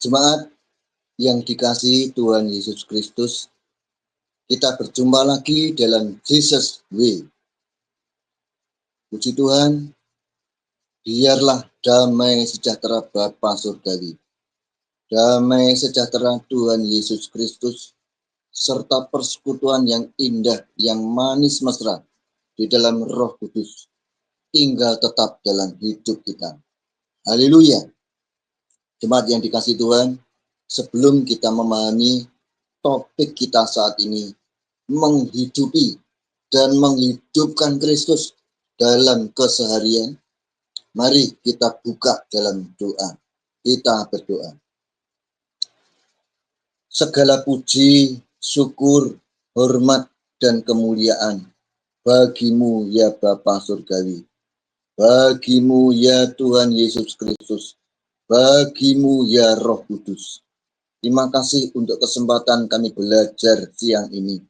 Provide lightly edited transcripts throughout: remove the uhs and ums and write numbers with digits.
Jemaat yang dikasihi Tuhan Yesus Kristus, kita berjumpa lagi dalam Jesus Way. Puji Tuhan, biarlah damai sejahtera Bapa Surgawi, damai sejahtera Tuhan Yesus Kristus, serta persekutuan yang indah, yang manis mesra di dalam Roh Kudus, tinggal tetap dalam hidup kita. Haleluya. Jemaat yang dikasihi Tuhan, sebelum kita memahami topik kita saat ini, menghidupi dan menghidupkan Kristus dalam keseharian, mari kita buka dalam doa. Kita berdoa. Segala puji, syukur, hormat, dan kemuliaan bagimu ya Bapa Surgawi, bagimu ya Tuhan Yesus Kristus, bagimu ya Roh Kudus. Terima kasih untuk kesempatan kami belajar siang ini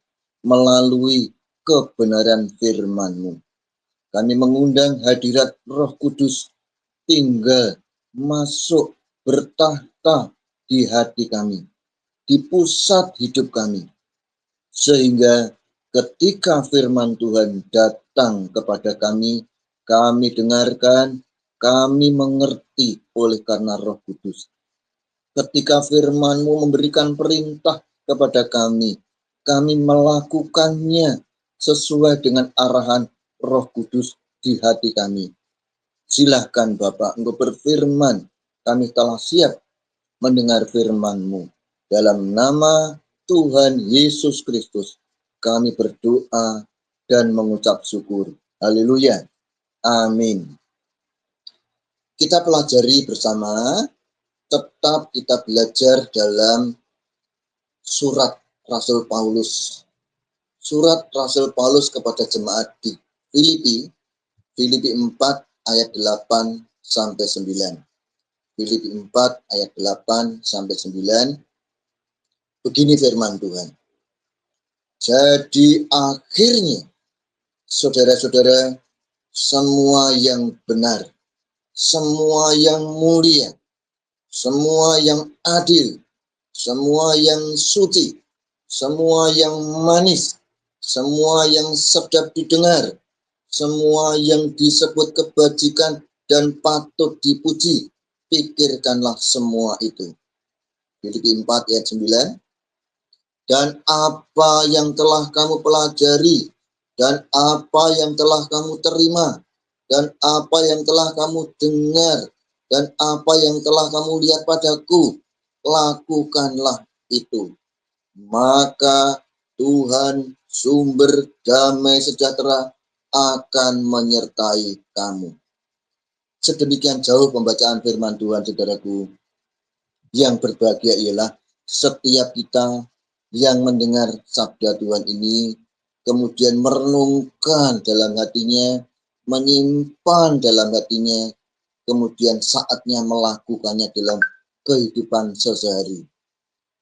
melalui kebenaran firman-Mu. Kami mengundang hadirat Roh Kudus tinggal, masuk, bertahta di hati kami, di pusat hidup kami. Sehingga ketika firman Tuhan datang kepada kami dengarkan, kami mengerti oleh karena Roh Kudus. Ketika firman-Mu memberikan perintah kepada kami melakukannya sesuai dengan arahan Roh Kudus di hati kami. Silahkan Bapak, Engkau berfirman, kami telah siap mendengar firman-Mu. Dalam nama Tuhan Yesus Kristus, kami berdoa dan mengucap syukur. Haleluya. Amin. Kita pelajari bersama, tetap kita belajar dalam surat Rasul Paulus. Surat Rasul Paulus kepada jemaat di Filipi 4 ayat 8 sampai 9. Filipi 4 ayat 8 sampai 9. Begini firman Tuhan. Jadi akhirnya, saudara-saudara, semua yang benar, semua yang mulia, semua yang adil, semua yang suci, semua yang manis, semua yang sedap didengar, semua yang disebut kebajikan dan patut dipuji, pikirkanlah semua itu. Filipi 4 ayat 9. Dan apa yang telah kamu pelajari, dan apa yang telah kamu terima, dan apa yang telah kamu dengar, dan apa yang telah kamu lihat padaku, lakukanlah itu. Maka Tuhan sumber damai sejahtera akan menyertai kamu. Sedemikian jauh pembacaan firman Tuhan, saudaraku. Yang berbahagia ialah setiap kita yang mendengar sabda Tuhan ini, kemudian merenungkan dalam hatinya, menyimpan dalam hatinya, kemudian saatnya melakukannya dalam kehidupan sehari-hari.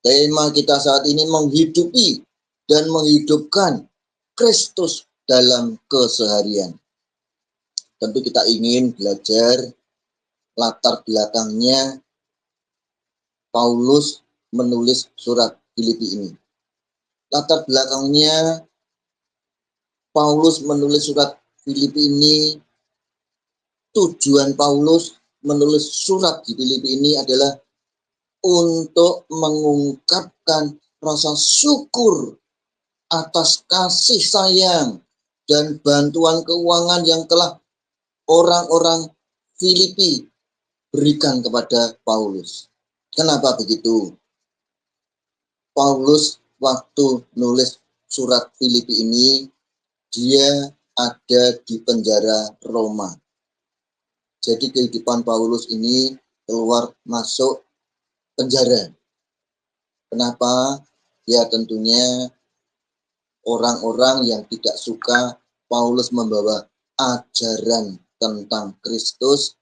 Tema kita saat ini menghidupi dan menghidupkan Kristus dalam keseharian. Tentu kita ingin belajar latar belakangnya Paulus menulis surat Filipi ini. Latar belakangnya Paulus menulis surat Filipi ini, tujuan Paulus menulis surat di Filipi ini adalah untuk mengungkapkan rasa syukur atas kasih sayang dan bantuan keuangan yang telah orang-orang Filipi berikan kepada Paulus. Kenapa begitu? Paulus waktu nulis surat Filipi ini, dia ada di penjara Roma. Jadi kehidupan Paulus ini keluar masuk penjara. Kenapa? Ya tentunya orang-orang yang tidak suka Paulus membawa ajaran tentang Kristus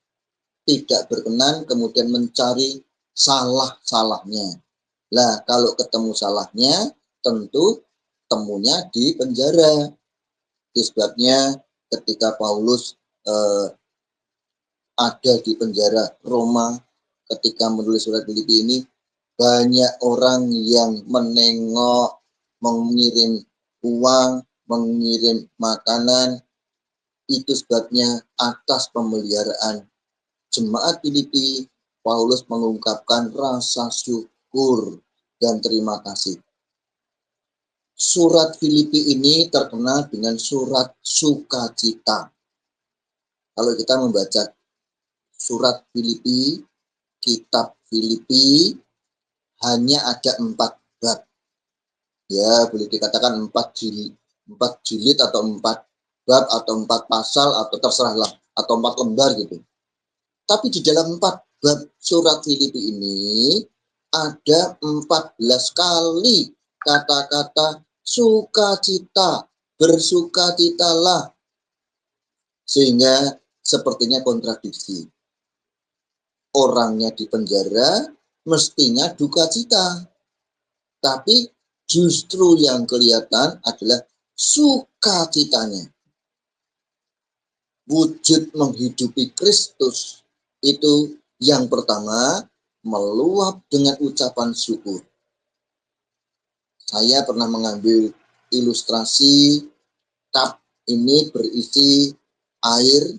tidak berkenan, kemudian mencari salah-salahnya. Lah kalau ketemu salahnya, tentu temunya di penjara. Itu sebabnya ketika Paulus ada di penjara Roma, ketika menulis surat Filipi ini, banyak orang yang menengok, mengirim uang, mengirim makanan. Itu sebabnya atas pemeliharaan jemaat Filipi, Paulus mengungkapkan rasa syukur dan terima kasih. Surat Filipi ini terkenal dengan surat sukacita. Kalau kita membaca surat Filipi, kitab Filipi, hanya ada 4 bab. Ya, boleh dikatakan 4 jilid atau 4 bab atau 4 pasal atau terserahlah, atau 4 lembar gitu. Tapi di dalam 4 bab surat Filipi ini ada 14 kali kata-kata sukacita, bersukacitalah. Sehingga sepertinya kontradiksi. Orangnya di penjara, mestinya duka cita. Tapi justru yang kelihatan adalah sukacitanya. Wujud menghidupi Kristus itu yang pertama, meluap dengan ucapan syukur. Saya pernah mengambil ilustrasi cup ini berisi air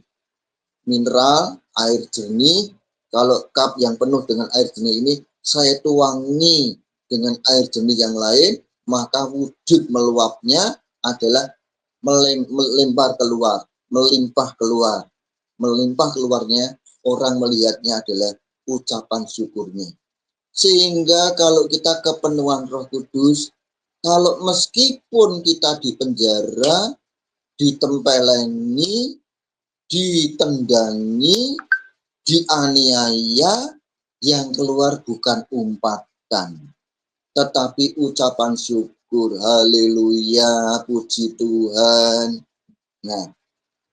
mineral, air jernih. Kalau cup yang penuh dengan air jernih ini saya tuangi dengan air jernih yang lain, maka wujud meluapnya adalah melimpah keluar. Melimpah keluarnya, orang melihatnya adalah ucapan syukurnya. Sehingga kalau kita kepenuhan Roh Kudus, kalau meskipun kita di penjara, ditempeleni, ditendangi, dianiaya, yang keluar bukan umpatan, tetapi ucapan syukur. Haleluya, puji Tuhan. Nah,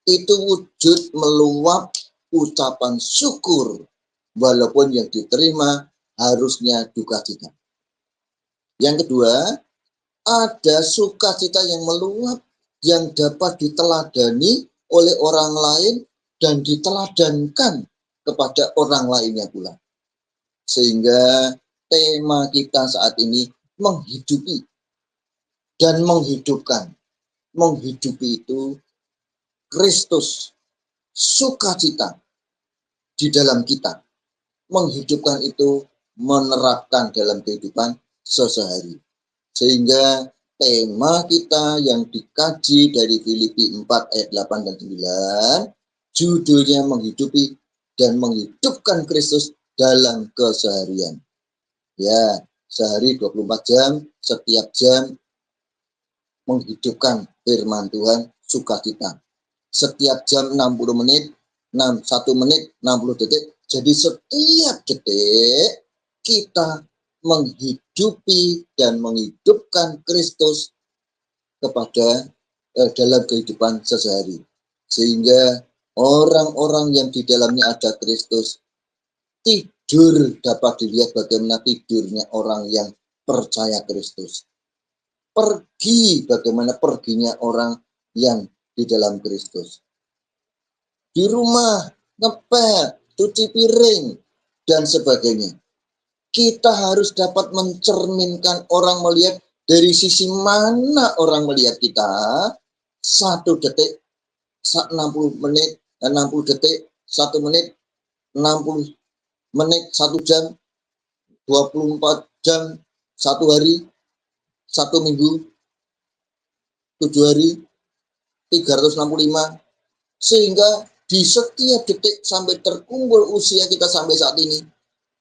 itu wujud meluap ucapan syukur, walaupun yang diterima harusnya duka cita. Yang kedua, ada sukacita yang meluap yang dapat diteladani oleh orang lain dan diteladankan kepada orang lainnya pula. Sehingga tema kita saat ini menghidupi dan menghidupkan. Menghidupi itu Kristus, sukacita di dalam kita. Menghidupkan itu menerapkan dalam kehidupan sehari-hari. Sehingga tema kita yang dikaji dari Filipi 4 ayat 8 dan 9, judulnya menghidupi dan menghidupkan Kristus dalam keseharian. Ya, sehari 24 jam, setiap jam menghidupkan firman Tuhan, sukacita. Setiap jam 60 menit, 1 menit, 60 detik. Jadi setiap detik kita menghidupi dan menghidupkan Kristus kepada dalam kehidupan sehari-hari. Sehingga orang-orang yang di dalamnya ada Kristus, tidur dapat dilihat bagaimana tidurnya orang yang percaya Kristus. Pergi bagaimana perginya orang yang di dalam Kristus. Di rumah, ngepel, cuci piring, dan sebagainya. Kita harus dapat mencerminkan orang melihat dari sisi mana orang melihat kita. 1 detik, 60 menit, 60 detik, 1 menit, 60 menit, 1 jam, 24 jam, 1 hari, 1 minggu, 7 hari, 365, sehingga di setiap detik sampai terkumpul usia kita sampai saat ini,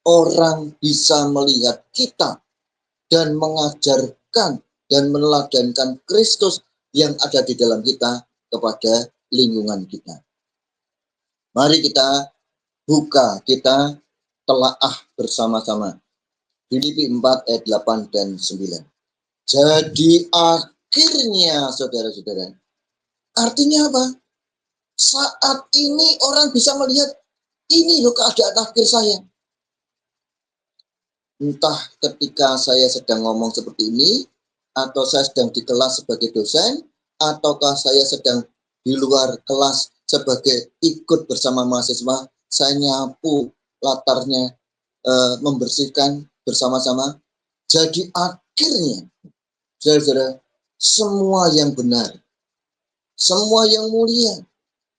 orang bisa melihat kita dan mengajarkan dan meneladankan Kristus yang ada di dalam kita kepada lingkungan kita. Mari kita buka, kita telaah bersama-sama. Filipi 4 ayat 8 dan 9. Jadi akhirnya saudara-saudara, artinya apa? Saat ini orang bisa melihat, ini loh keadaan akhir saya. Entah ketika saya sedang ngomong seperti ini, atau saya sedang di kelas sebagai dosen, ataukah saya sedang di luar kelas sebagai ikut bersama mahasiswa, saya nyapu latarnya, membersihkan bersama-sama. Jadi akhirnya, saudara-saudara, semua yang benar, semua yang mulia,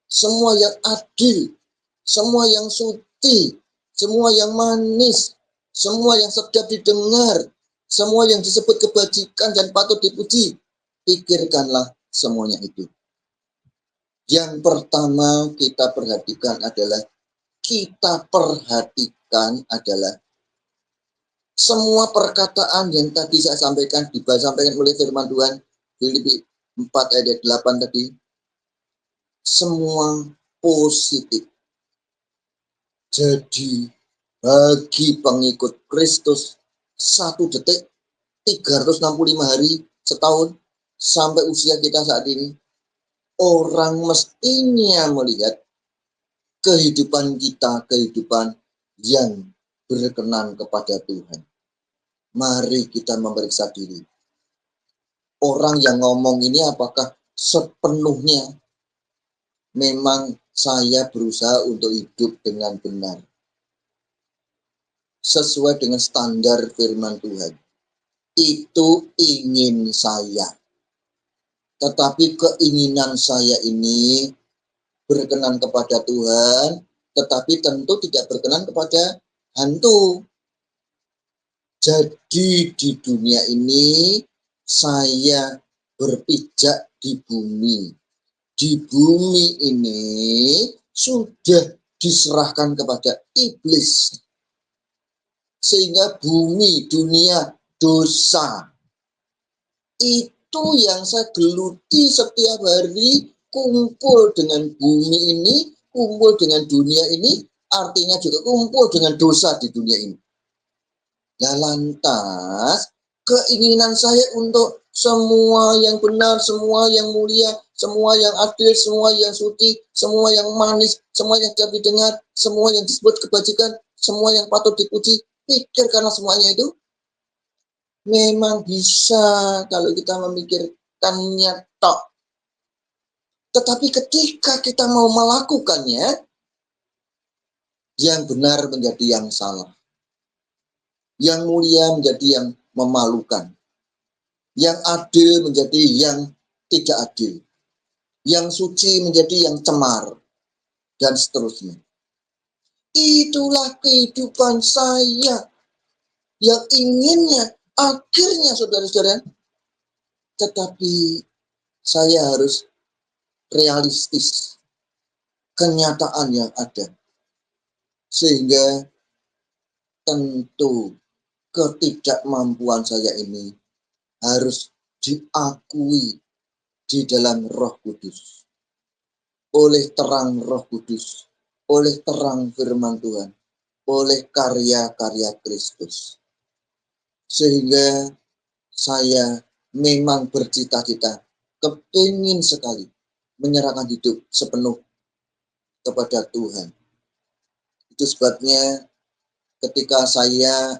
semua yang adil, semua yang suci, semua yang manis, semua yang sedap didengar, semua yang disebut kebajikan dan patut dipuji, pikirkanlah semuanya itu. Yang pertama kita perhatikan adalah semua perkataan yang tadi saya sampaikan, disampaikan oleh firman Tuhan, Filipi 4 ayat 8 tadi, semua positif. Jadi bagi pengikut Kristus, 1 detik, 365 hari, setahun, sampai usia kita saat ini, orang mestinya melihat kehidupan kita, kehidupan yang berkenan kepada Tuhan. Mari kita memeriksa diri. Orang yang ngomong ini apakah sepenuhnya memang saya berusaha untuk hidup dengan benar, sesuai dengan standar firman Tuhan. Itu ingin saya. Tetapi keinginan saya ini berkenan kepada Tuhan, tetapi tentu tidak berkenan kepada hantu. Jadi di dunia ini saya berpijak di bumi. Di bumi ini sudah diserahkan kepada iblis. Sehingga bumi, dunia, dosa. Itu yang saya geluti setiap hari, kumpul dengan bumi ini, kumpul dengan dunia ini, artinya juga kumpul dengan dosa di dunia ini. Nah, lantas keinginan saya untuk semua yang benar, semua yang mulia, semua yang adil, semua yang suci, semua yang manis, semua yang dapat didengar, semua yang disebut kebajikan, semua yang patut dipuji, pikir karena semuanya itu memang bisa kalau kita memikirkannya tok. Tetapi ketika kita mau melakukannya, yang benar menjadi yang salah. Yang mulia menjadi yang memalukan. Yang adil menjadi yang tidak adil. Yang suci menjadi yang cemar. Dan seterusnya. Itulah kehidupan saya. Yang inginnya akhirnya saudara-saudara. Tetapi saya harus realistis. Kenyataan yang ada. Sehingga tentu ketidakmampuan saya ini harus diakui di dalam Roh Kudus. Oleh terang Roh Kudus, oleh terang firman Tuhan, oleh karya-karya Kristus. Sehingga saya memang bercita-cita, kepingin sekali menyerahkan hidup sepenuh kepada Tuhan. Itu sebabnya ketika saya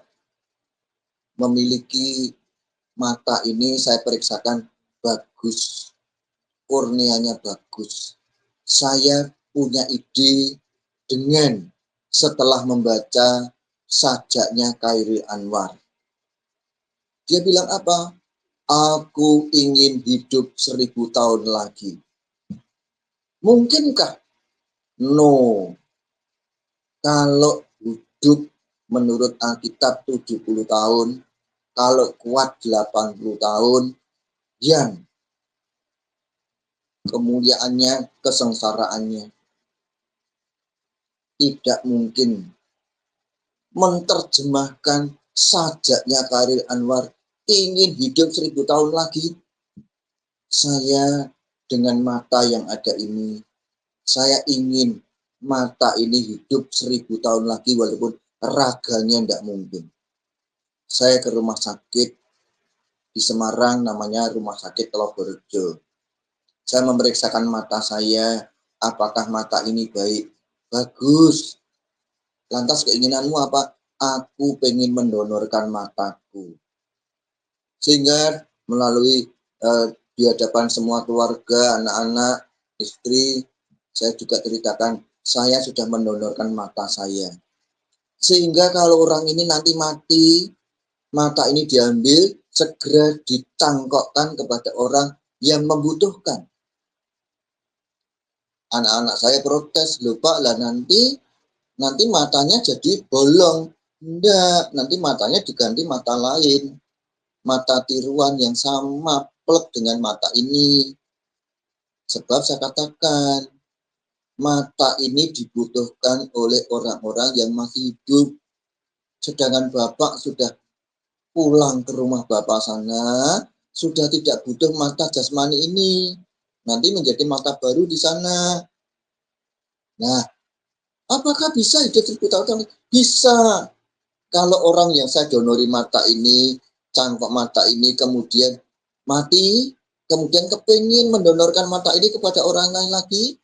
memiliki mata ini, saya periksakan bagus, korneanya bagus. Saya punya ide dengan setelah membaca sajaknya Khairil Anwar. Dia bilang apa? Aku ingin hidup 1000 tahun lagi. Mungkinkah? No. Kalau hidup menurut Alkitab 70 tahun, kalau kuat 80 tahun, yang kemuliaannya, kesengsaraannya tidak mungkin. Menerjemahkan sajaknya Khairil Anwar, ingin hidup 1000 tahun lagi. Saya dengan mata yang ada ini, saya ingin mata ini hidup 1000 tahun lagi walaupun raganya tidak mungkin. Saya ke rumah sakit di Semarang, namanya Rumah Sakit Telogorejo. Saya memeriksakan mata saya, apakah mata ini baik? Bagus. Lantas keinginanmu apa? Aku pengen mendonorkan mataku. Sehingga melalui di hadapan semua keluarga, anak-anak, istri, saya juga ceritakan, saya sudah mendonorkan mata saya. Sehingga kalau orang ini nanti mati, mata ini diambil, segera ditangkokkan kepada orang yang membutuhkan. Anak-anak saya protes, lupa lah nanti matanya jadi bolong. Enggak, nanti matanya diganti mata lain. Mata tiruan yang sama plek dengan mata ini. Sebab saya katakan, mata ini dibutuhkan oleh orang-orang yang masih hidup. Sedangkan Bapak sudah pulang ke rumah Bapak sana, sudah tidak butuh mata jasmani ini. Nanti menjadi mata baru di sana. Nah, apakah bisa hidup 1000 tahun? Bisa. Kalau orang yang saya donori mata ini, cangkok mata ini, kemudian mati, kemudian kepingin mendonorkan mata ini kepada orang lain lagi,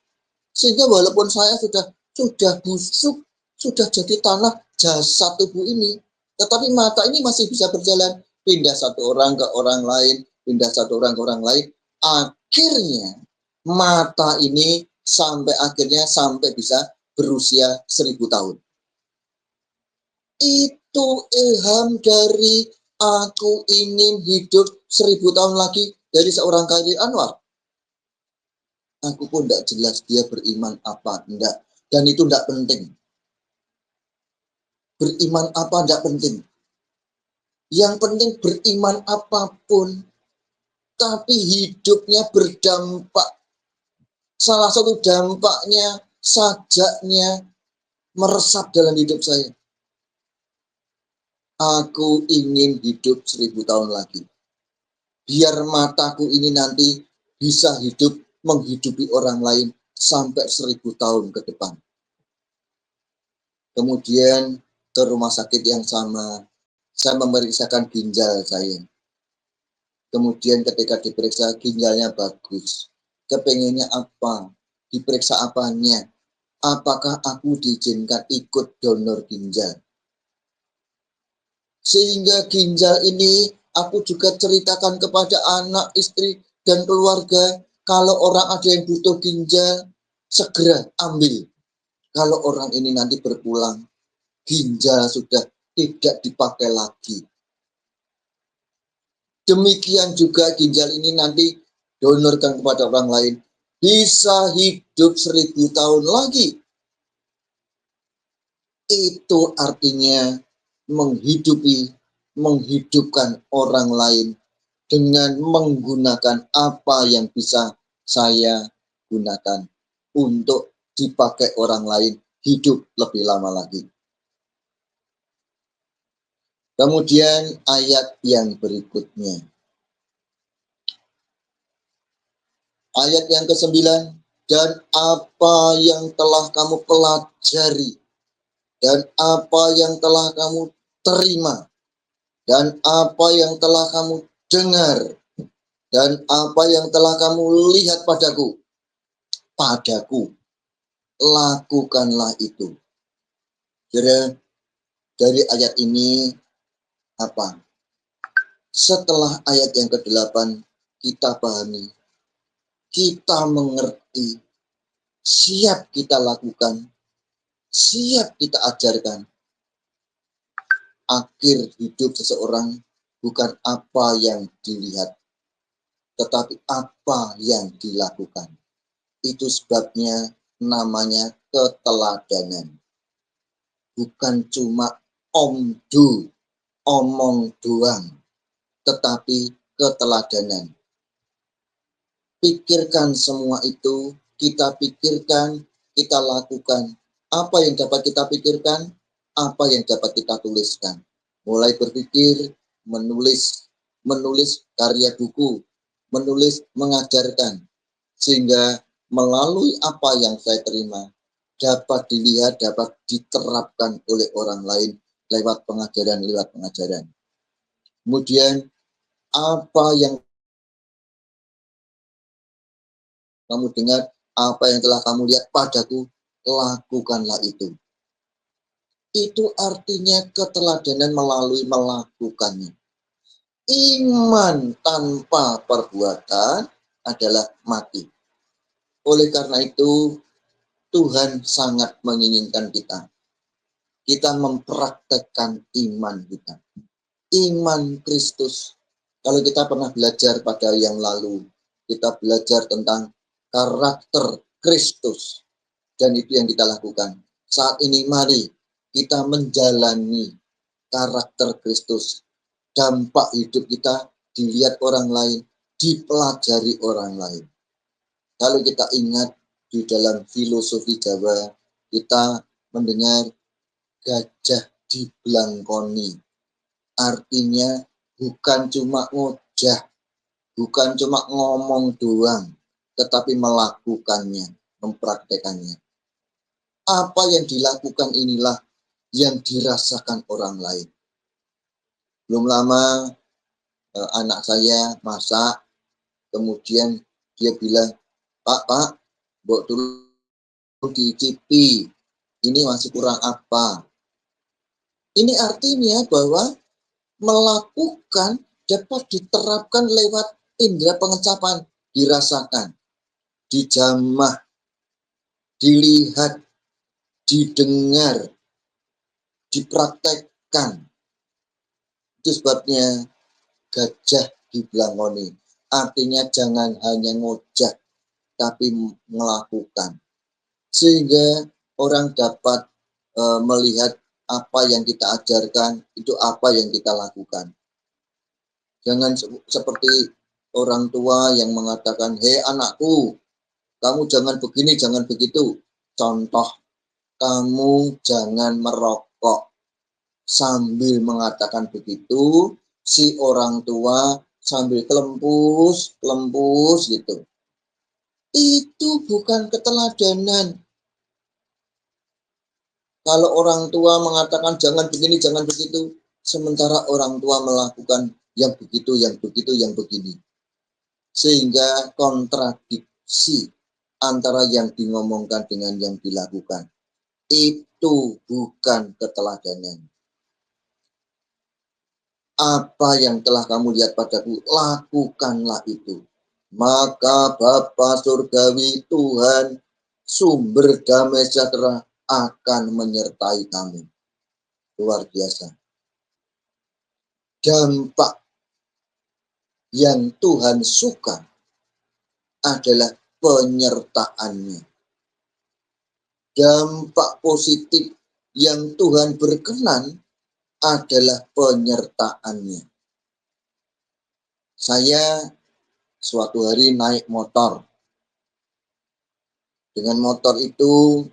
sehingga walaupun saya sudah busuk, sudah jadi tanah jasad tubuh ini, tetapi mata ini masih bisa berjalan, pindah satu orang ke orang lain, pindah satu orang ke orang lain, akhirnya mata ini sampai bisa berusia 1000 tahun. Itu ilham dari aku ingin hidup 1000 tahun lagi dari seorang Khairi Anwar. Aku pun tidak jelas dia beriman apa, enggak. Dan itu tidak penting. Beriman apa tidak penting. Yang penting beriman apapun, tapi hidupnya berdampak. Salah satu dampaknya, sajaknya meresap dalam hidup saya. Aku ingin hidup 1000 tahun lagi. Biar mataku ini nanti bisa hidup menghidupi orang lain sampai 1000 tahun ke depan. Kemudian ke rumah sakit yang sama, saya memeriksakan ginjal saya. Kemudian ketika diperiksa ginjalnya bagus. Kepengennya apa? Diperiksa apanya? Apakah aku diizinkan ikut donor ginjal? Sehingga ginjal ini aku juga ceritakan kepada anak, istri, dan keluarga. Kalau orang ada yang butuh ginjal, segera ambil. Kalau orang ini nanti berpulang, ginjal sudah tidak dipakai lagi. Demikian juga ginjal ini nanti donorkan kepada orang lain. Bisa hidup 1000 tahun lagi. Itu artinya menghidupkan orang lain dengan menggunakan apa yang bisa saya gunakan untuk dipakai orang lain hidup lebih lama lagi. Kemudian ayat yang berikutnya. Ayat yang ke-9, dan apa yang telah kamu pelajari, dan apa yang telah kamu terima, dan apa yang telah kamu dengar, dan apa yang telah kamu lihat padaku, lakukanlah itu. Jadi dari ayat ini apa? Setelah ayat yang ke-8 kita pahami, kita mengerti, siap kita lakukan, siap kita ajarkan. Akhir hidup seseorang bukan apa yang dilihat, tetapi apa yang dilakukan. Itu sebabnya namanya keteladanan. Bukan cuma omong doang, tetapi keteladanan. Pikirkan semua itu, kita pikirkan, kita lakukan. Apa yang dapat kita pikirkan, apa yang dapat kita tuliskan. Mulai berpikir, menulis karya buku, menulis, mengajarkan. Sehingga melalui apa yang saya terima, dapat dilihat, dapat diterapkan oleh orang lain lewat pengajaran. Kemudian, apa yang kamu dengar, apa yang telah kamu lihat padaku, lakukanlah itu. Itu artinya keteladanan melalui melakukannya. Iman tanpa perbuatan adalah mati. Oleh karena itu, Tuhan sangat menginginkan kita mempraktekkan iman kita. iman Kristus. Kalau kita pernah belajar pada yang lalu, kita belajar tentang karakter Kristus. Dan itu yang kita lakukan. Saat ini mari kita menjalani karakter Kristus. Dampak hidup kita dilihat orang lain, dipelajari orang lain. Kalau kita ingat di dalam filosofi Jawa, kita mendengar gajah dibelangkoni. Artinya bukan cuma ngojah, bukan cuma ngomong doang, tetapi melakukannya, mempraktekannya. Apa yang dilakukan inilah yang dirasakan orang lain. Belum lama anak saya masak, kemudian dia bilang, Pak, mbok dulu dicipi, ini masih kurang apa. Ini artinya bahwa melakukan dapat diterapkan lewat indera pengecapan, dirasakan, dijamah, dilihat, didengar, dipraktekkan. Itu sebabnya gajah dibelangkoni. Artinya jangan hanya ngojak, tapi melakukan. Sehingga orang dapat melihat apa yang kita ajarkan, itu apa yang kita lakukan. Jangan seperti orang tua yang mengatakan, hei anakku, kamu jangan begini, jangan begitu. Contoh, kamu jangan merokok. Sambil mengatakan begitu, si orang tua sambil kelempus gitu. Itu bukan keteladanan. Kalau orang tua mengatakan jangan begini, jangan begitu, sementara orang tua melakukan yang begitu, yang begitu, yang begini. Sehingga kontradiksi antara yang ngomongkan dengan yang dilakukan. Itu bukan keteladanan. Apa yang telah kamu lihat padaku, lakukanlah itu. Maka Bapa Surgawi Tuhan, sumber damai sejahtera, akan menyertai kamu. Luar biasa. Dampak yang Tuhan suka adalah penyertaannya. Dampak positif yang Tuhan berkenan adalah penyertaannya. Saya suatu hari naik motor. Dengan motor itu,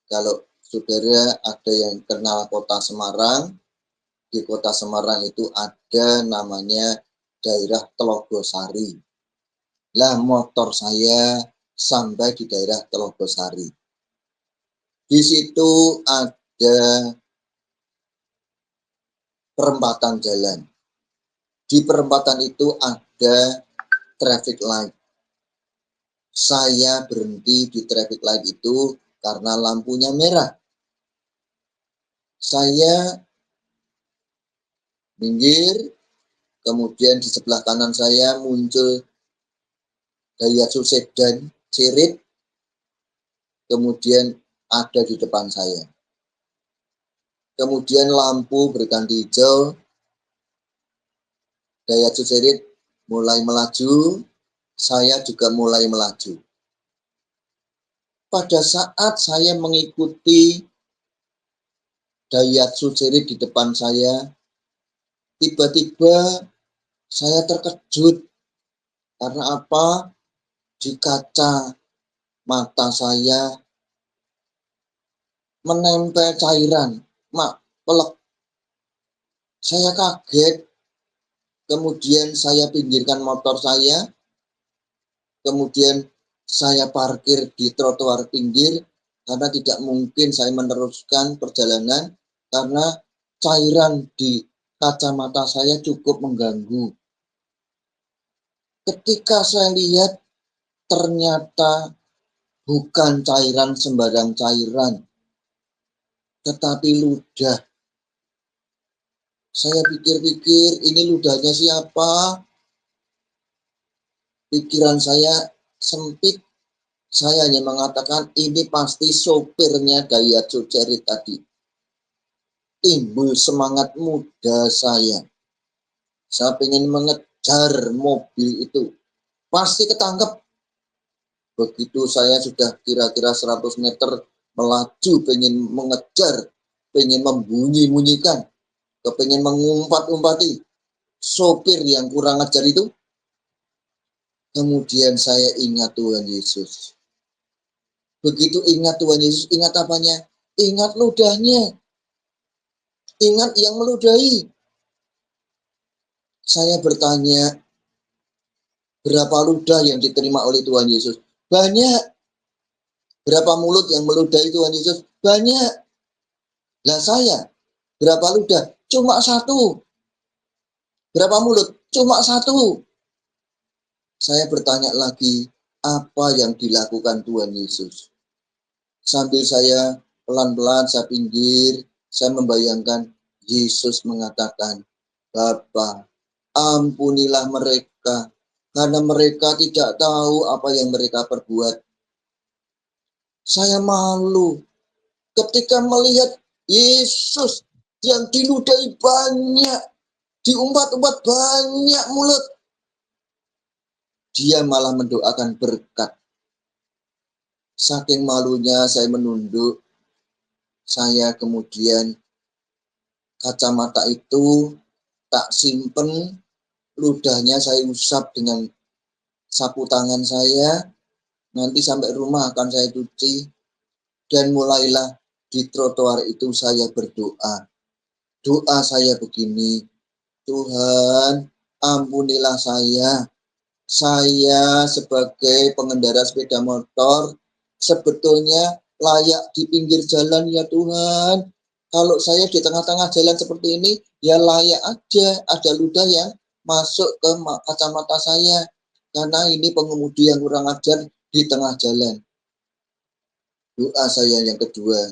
kalau saudara ada yang kenal kota Semarang, di kota Semarang itu ada namanya daerah Telogosari. Lah motor saya sampai di daerah Telogosari. Di situ ada perempatan jalan. Di perempatan itu ada traffic light. Saya berhenti di traffic light itu karena lampunya merah. Saya minggir, kemudian di sebelah kanan saya muncul Daihatsu sedan Cerit, kemudian ada di depan saya. Kemudian lampu berganti hijau, Daihatsu Cerit mulai melaju, saya juga mulai melaju. Pada saat saya mengikuti Daihatsu Cerit di depan saya, tiba-tiba saya terkejut. Karena apa? Di kaca mata saya menempel cairan, pelek. Saya kaget, kemudian saya pinggirkan motor saya, kemudian saya parkir di trotoar pinggir, karena tidak mungkin saya meneruskan perjalanan, karena cairan di kacamata saya cukup mengganggu. Ketika saya lihat, ternyata bukan cairan sembarang cairan, tetapi ludah. Saya pikir-pikir, ini ludahnya siapa? Pikiran saya sempit. Saya hanya mengatakan ini pasti sopirnya Daihatsu Cerit tadi. Timbul semangat muda saya. Saya ingin mengejar mobil itu. Pasti ketangkep. Begitu saya sudah kira-kira 100 meter melaju, pengen mengejar, pengen membunyi-bunyikan, kepengen mengumpat-umpati sopir yang kurang ajar itu. Kemudian saya ingat Tuhan Yesus. Begitu ingat Tuhan Yesus, ingat apanya? Ingat ludahnya. Ingat yang meludahi. Saya bertanya, berapa ludah yang diterima oleh Tuhan Yesus? Banyak. Berapa mulut yang meludahi Tuhan Yesus? Banyak. Lah saya, berapa ludah? Cuma satu. Berapa mulut? Cuma satu. Saya bertanya lagi, apa yang dilakukan Tuhan Yesus? Sambil saya pelan-pelan, saya pinggir, saya membayangkan Yesus mengatakan, Bapa, ampunilah mereka, karena mereka tidak tahu apa yang mereka perbuat. Saya malu ketika melihat Yesus yang diludahi banyak, diumpat-umpat banyak mulut. Dia malah mendoakan berkat. Saking malunya saya menunduk. Saya kemudian kacamata itu tak simpen, ludahnya saya usap dengan sapu tangan saya. Nanti sampai rumah akan saya cuci. Dan mulailah di trotoar itu saya berdoa. Doa saya begini, Tuhan ampunilah saya. Saya sebagai pengendara sepeda motor sebetulnya layak di pinggir jalan ya Tuhan. Kalau saya di tengah-tengah jalan seperti ini, ya layak aja ada ludah yang masuk ke kacamata saya. Karena ini pengemudi yang kurang ajar di tengah jalan. Doa saya yang kedua,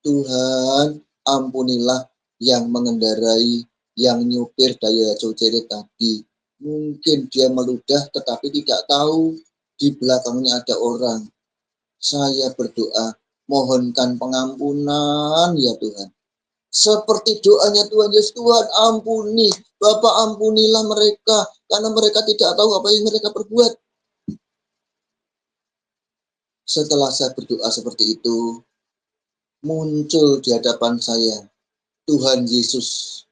Tuhan ampunilah yang mengendarai, yang nyupir daya Cocere tadi. Mungkin dia meludah tetapi tidak tahu di belakangnya ada orang. Saya berdoa, mohonkan pengampunan ya Tuhan. Seperti doanya Tuhan Yesus, Tuhan ampuni, Bapak ampunilah mereka, karena mereka tidak tahu apa yang mereka perbuat. Setelah saya berdoa seperti itu, muncul di hadapan saya Tuhan Yesus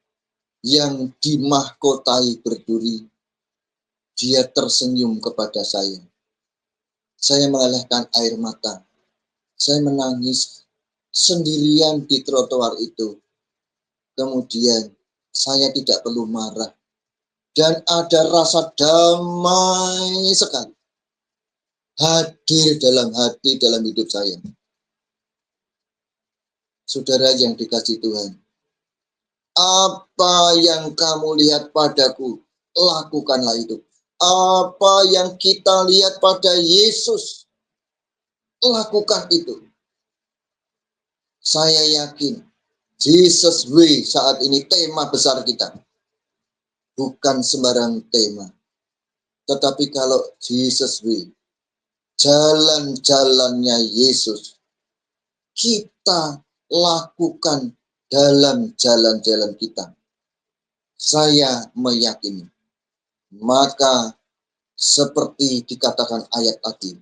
yang dimahkotai berduri. Dia tersenyum kepada saya. Saya melelehkan air mata. Saya menangis sendirian di trotoar itu. Kemudian saya tidak perlu marah. Dan ada rasa damai sekali hadir dalam hati, dalam hidup saya. Saudara yang dikasihi Tuhan, apa yang kamu lihat padaku, lakukanlah itu. Apa yang kita lihat pada Yesus, lakukan itu. Saya yakin Jesus Way saat ini tema besar kita. Bukan sembarang tema. Tetapi kalau Jesus Way, jalan-jalannya Yesus, kita lakukan dalam jalan-jalan kita. Saya meyakini. Maka seperti dikatakan ayat tadi,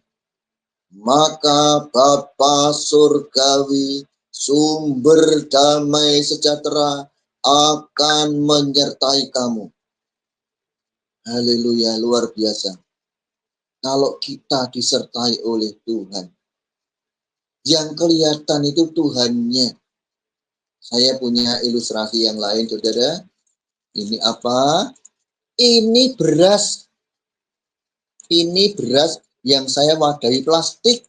maka Bapa Surgawi, sumber damai sejahtera akan menyertai kamu. Haleluya, luar biasa. Kalau kita disertai oleh Tuhan, yang kelihatan itu Tuhannya. Saya punya ilustrasi yang lain, saudara. Ini apa? Ini beras. Ini beras yang saya wadahi plastik.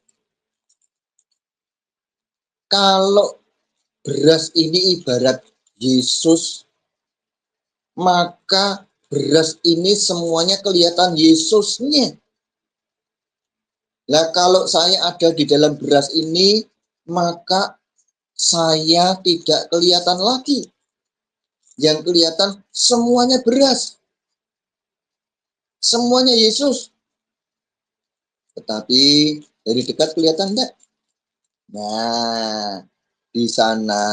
Kalau beras ini ibarat Yesus, maka beras ini semuanya kelihatan Yesusnya. Nah, kalau saya ada di dalam beras ini, maka saya tidak kelihatan lagi. Yang kelihatan semuanya beras. Semuanya Yesus. Tetapi dari dekat kelihatan enggak? Nah, di sana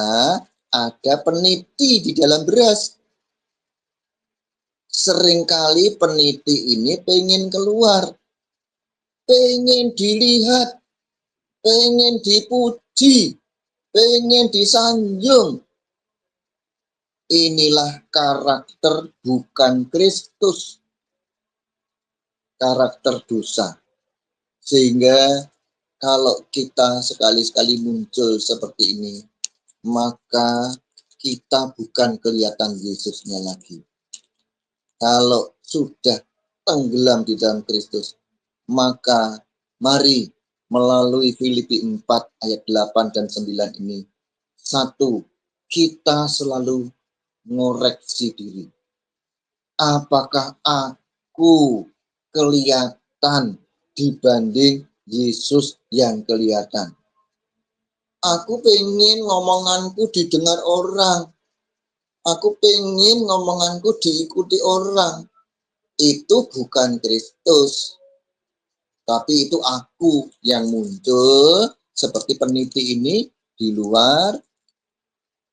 ada peniti di dalam beras. Seringkali peniti ini pengen keluar, pengen dilihat, pengen dipuji, pengen disanjung. Inilah karakter bukan Kristus, karakter dosa. Sehingga kalau kita sekali-sekali muncul seperti ini, maka kita bukan kelihatan Yesusnya lagi. Kalau sudah tenggelam di dalam Kristus, maka mari melalui Filipi 4 ayat 8 dan 9 ini. 1. Kita selalu ngoreksi diri. Apakah aku kelihatan dibanding Yesus yang kelihatan? Aku pengen ngomonganku didengar orang. Aku pengen ngomonganku diikuti orang. Itu bukan Kristus. Tapi itu aku yang muncul seperti peniti ini di luar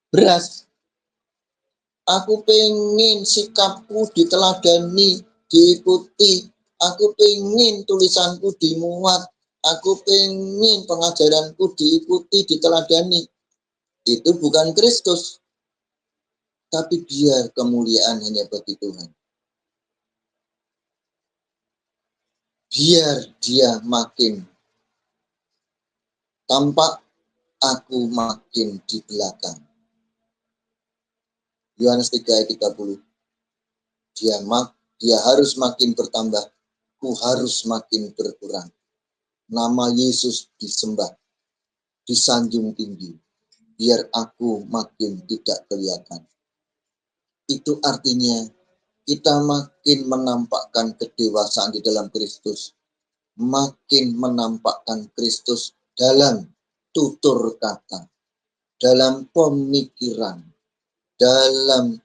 beras. Aku pengen sikapku diteladani, diikuti. Aku pengen tulisanku dimuat. Aku pengen pengajaranku diikuti, diteladani. Itu bukan Kristus. Tapi biar kemuliaan hanya bagi Tuhan. Biar dia makin tampak, aku makin di belakang. Yohanes 3 ayat 30. Dia harus makin bertambah, ku harus makin berkurang. Nama Yesus disembah, disanjung tinggi, biar aku makin tidak kelihatan. Itu artinya kita makin menampakkan kedewasaan di dalam Kristus, makin menampakkan Kristus dalam tutur kata, dalam pemikiran, dalam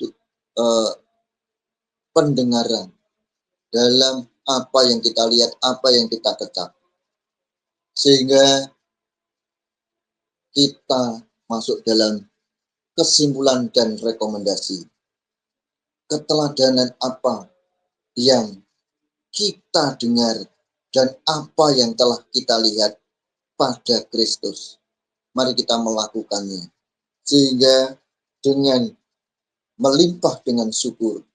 pendengaran, dalam apa yang kita lihat, apa yang kita kecap. Sehingga kita masuk dalam kesimpulan dan rekomendasi. Keteladanan apa yang kita dengar dan apa yang telah kita lihat pada Kristus. Mari kita melakukannya. Sehingga dengan melimpah dengan syukur,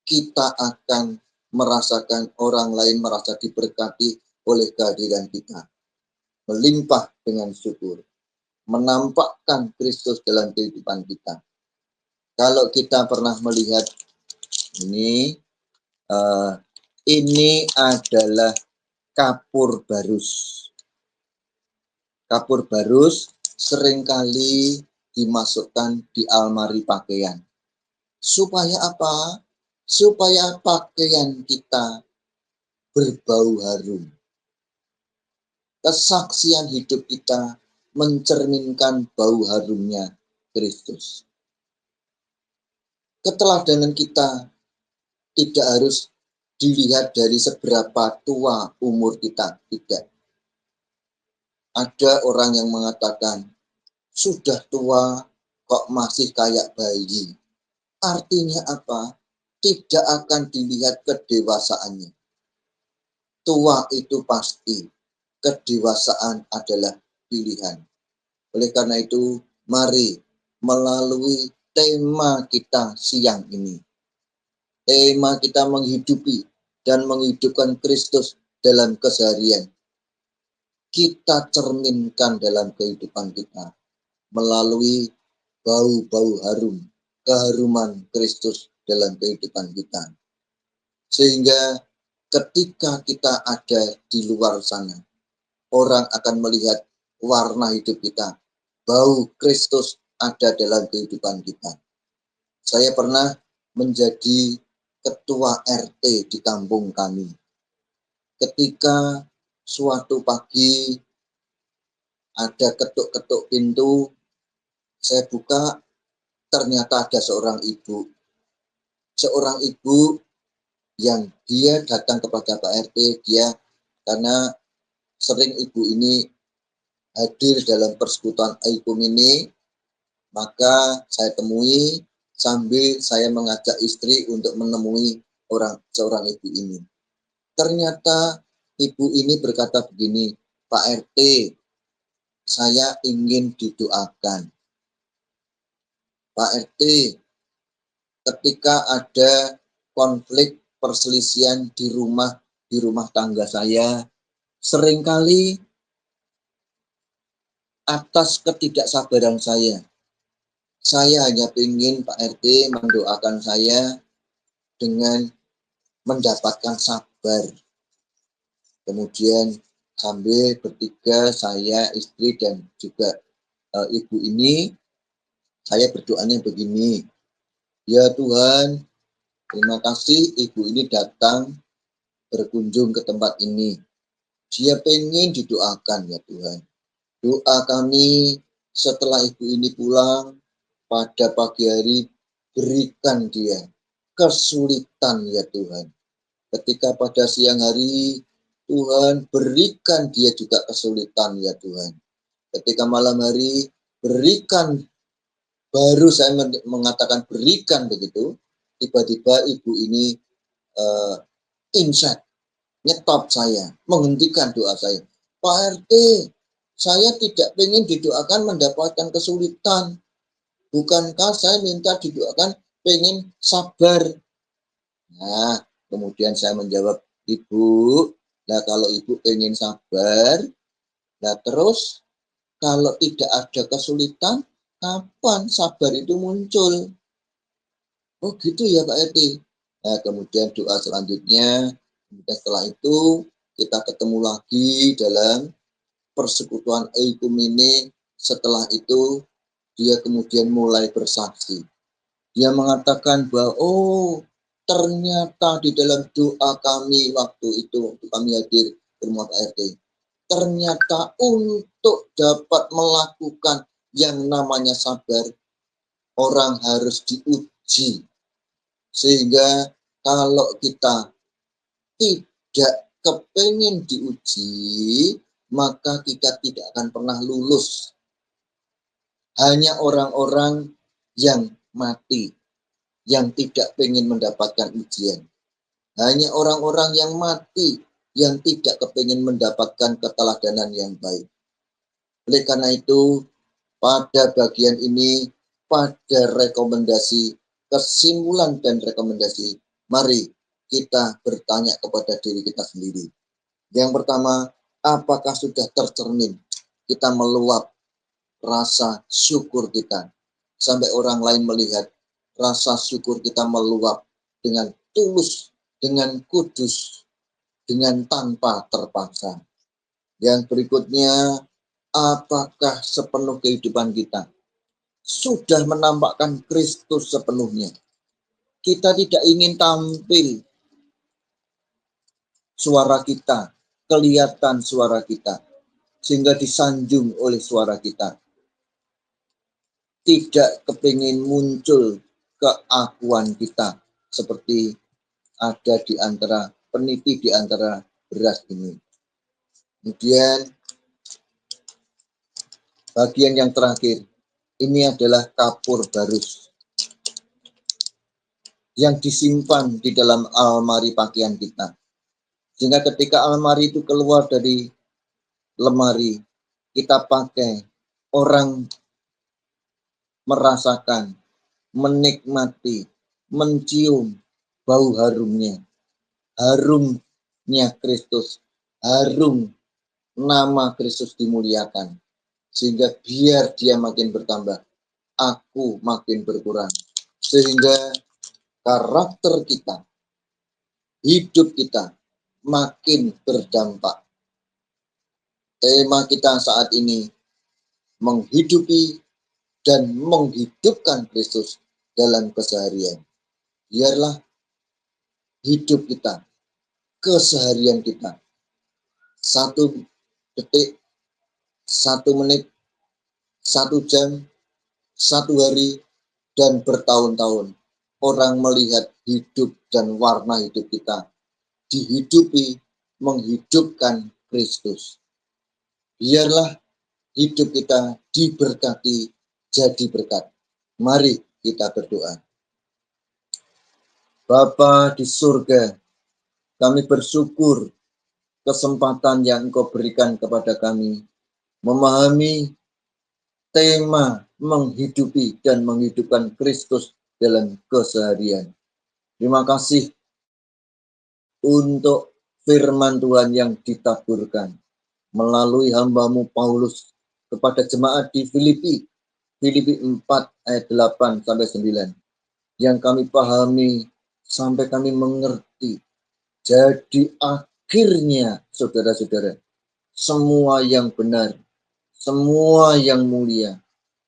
kita akan merasakan orang lain merasa diberkati oleh kehadiran kita. Melimpah dengan syukur. Menampakkan Kristus dalam kehidupan kita. Kalau kita pernah melihat ini adalah kapur barus. Kapur barus seringkali dimasukkan di almari pakaian. Supaya apa? Supaya pakaian kita berbau harum. Kesaksian hidup kita mencerminkan bau harumnya Kristus. Keteladanan kita tidak harus dilihat dari seberapa tua umur kita, tidak. Ada orang yang mengatakan, sudah tua kok masih kayak bayi. Artinya apa? Tidak akan dilihat kedewasaannya. Tua itu pasti, kedewasaan adalah pilihan. Oleh karena itu, mari melalui tema kita siang ini. Tema kita menghidupi dan menghidupkan Kristus dalam keseharian. Kita cerminkan dalam kehidupan kita melalui bau-bau harum, keharuman Kristus dalam kehidupan kita. Sehingga ketika kita ada di luar sana, orang akan melihat warna hidup kita. Bau Kristus ada dalam kehidupan kita. Saya pernah menjadi ketua RT di kampung kami. Ketika suatu pagi ada ketuk-ketuk pintu, saya buka, ternyata ada seorang ibu. Seorang ibu yang dia datang kepada Pak RT, karena sering ibu ini hadir dalam persekutuan Aikumene, maka saya temui sambil saya mengajak istri untuk menemui seorang ibu ini. Ternyata ibu ini berkata begini, Pak RT, saya ingin didoakan. Pak RT, ketika ada konflik perselisihan di rumah tangga saya, seringkali atas ketidaksabaran saya hanya ingin Pak RT mendoakan saya dengan mendapatkan sabar. Kemudian sambil bertiga, saya, istri, dan juga ibu ini, saya berdoanya begini, ya Tuhan, terima kasih ibu ini datang berkunjung ke tempat ini. Dia pengen didoakan ya Tuhan. Doa kami setelah ibu ini pulang pada pagi hari, berikan dia kesulitan ya Tuhan. Ketika pada siang hari, Tuhan berikan dia juga kesulitan ya Tuhan. Ketika malam hari, berikan, baru saya mengatakan berikan begitu, tiba-tiba ibu ini insight, nyetop saya, menghentikan doa saya. Pak RT, saya tidak ingin didoakan mendapatkan kesulitan. Bukankah saya minta didoakan pengen sabar? Nah, kemudian saya menjawab, Ibu, nah kalau Ibu pengen sabar, nah terus kalau tidak ada kesulitan, kapan sabar itu muncul? Oh gitu ya Pak RT. Nah, kemudian doa selanjutnya, setelah itu kita ketemu lagi dalam persekutuan Eikumene. Setelah itu dia kemudian mulai bersaksi. Dia mengatakan bahwa ternyata di dalam doa kami waktu itu, waktu kami hadir di rumah Pak RT, ternyata untuk dapat melakukan yang namanya sabar, orang harus diuji. Sehingga kalau kita tidak kepingin diuji, maka kita tidak akan pernah lulus. Hanya orang-orang yang mati, yang tidak ingin mendapatkan ujian. Hanya orang-orang yang mati, yang tidak kepingin mendapatkan keteladanan yang baik. Oleh karena itu, pada bagian ini, pada rekomendasi, kesimpulan dan rekomendasi, mari kita bertanya kepada diri kita sendiri. Yang pertama, apakah sudah tercermin kita meluap rasa syukur kita sampai orang lain melihat rasa syukur kita meluap dengan tulus, dengan kudus, dengan tanpa terpaksa. Yang berikutnya, apakah sepenuh kehidupan kita sudah menampakkan Kristus sepenuhnya? Kita tidak ingin tampil suara kita, kelihatan suara kita, sehingga disanjung oleh suara kita. Tidak kepingin muncul keakuan kita seperti ada di antara peniti di antara beras ini. Kemudian bagian yang terakhir, ini adalah kapur barus yang disimpan di dalam almari pakaian kita. Sehingga ketika almari itu keluar dari lemari, kita pakai, orang merasakan, menikmati, mencium bau harumnya. Harumnya Kristus, harum nama Kristus dimuliakan. Sehingga biar dia makin bertambah, aku makin berkurang. Sehingga karakter kita, hidup kita makin berdampak. Tema kita saat ini, menghidupi dan menghidupkan Kristus dalam keseharian. Biarlah hidup kita, keseharian kita, 1 detik, 1 menit, 1 jam, 1 hari, dan bertahun-tahun, orang melihat hidup dan warna hidup kita dihidupi, menghidupkan Kristus. Biarlah hidup kita diberkati, jadi berkat. Mari kita berdoa. Bapa di surga, kami bersyukur kesempatan yang Engkau berikan kepada kami memahami tema menghidupi dan menghidupkan Kristus dalam keseharian. Terima kasih untuk firman Tuhan yang ditaburkan melalui hamba-Mu Paulus kepada jemaat di Filipi 4 ayat 8 sampai 9 yang kami pahami sampai kami mengerti. Jadi akhirnya saudara-saudara, semua yang benar, semua yang mulia,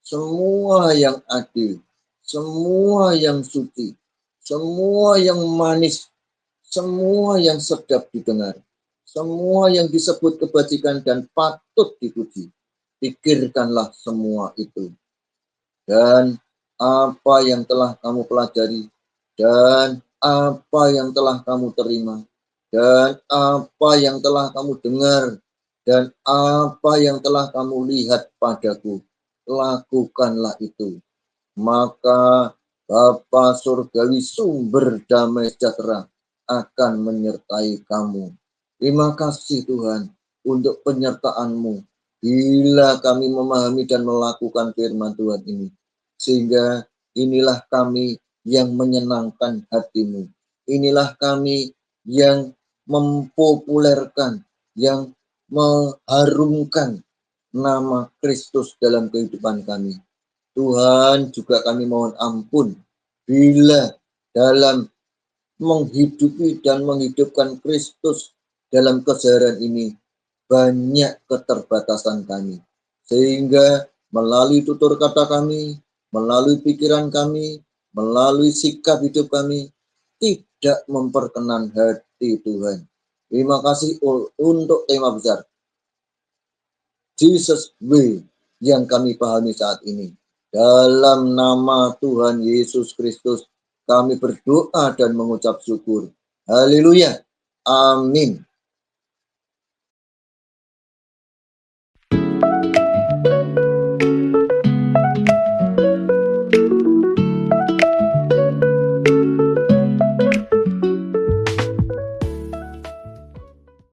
semua yang adil, semua yang suci, semua yang manis, semua yang sedap didengar, semua yang disebut kebajikan dan patut dipuji. Pikirkanlah semua itu. Dan apa yang telah kamu pelajari, dan apa yang telah kamu terima, dan apa yang telah kamu dengar, dan apa yang telah kamu lihat padaku, lakukanlah itu. Maka Bapa Surgawi sumber damai sejahtera akan menyertai kamu. Terima kasih Tuhan untuk penyertaan-Mu. Bila kami memahami dan melakukan firman Tuhan ini, sehingga inilah kami yang menyenangkan hati-Mu. Inilah kami yang mempopulerkan, yang mengharumkan nama Kristus dalam kehidupan kami. Tuhan, juga kami mohon ampun bila dalam menghidupi dan menghidupkan Kristus dalam keseharian ini banyak keterbatasan kami. Sehingga melalui tutur kata kami, melalui pikiran kami, melalui sikap hidup kami, tidak memperkenan hati Tuhan. Terima kasih untuk tema besar Jesus Way yang kami pahami saat ini. Dalam nama Tuhan Yesus Kristus, kami berdoa dan mengucap syukur. Haleluya. Amin.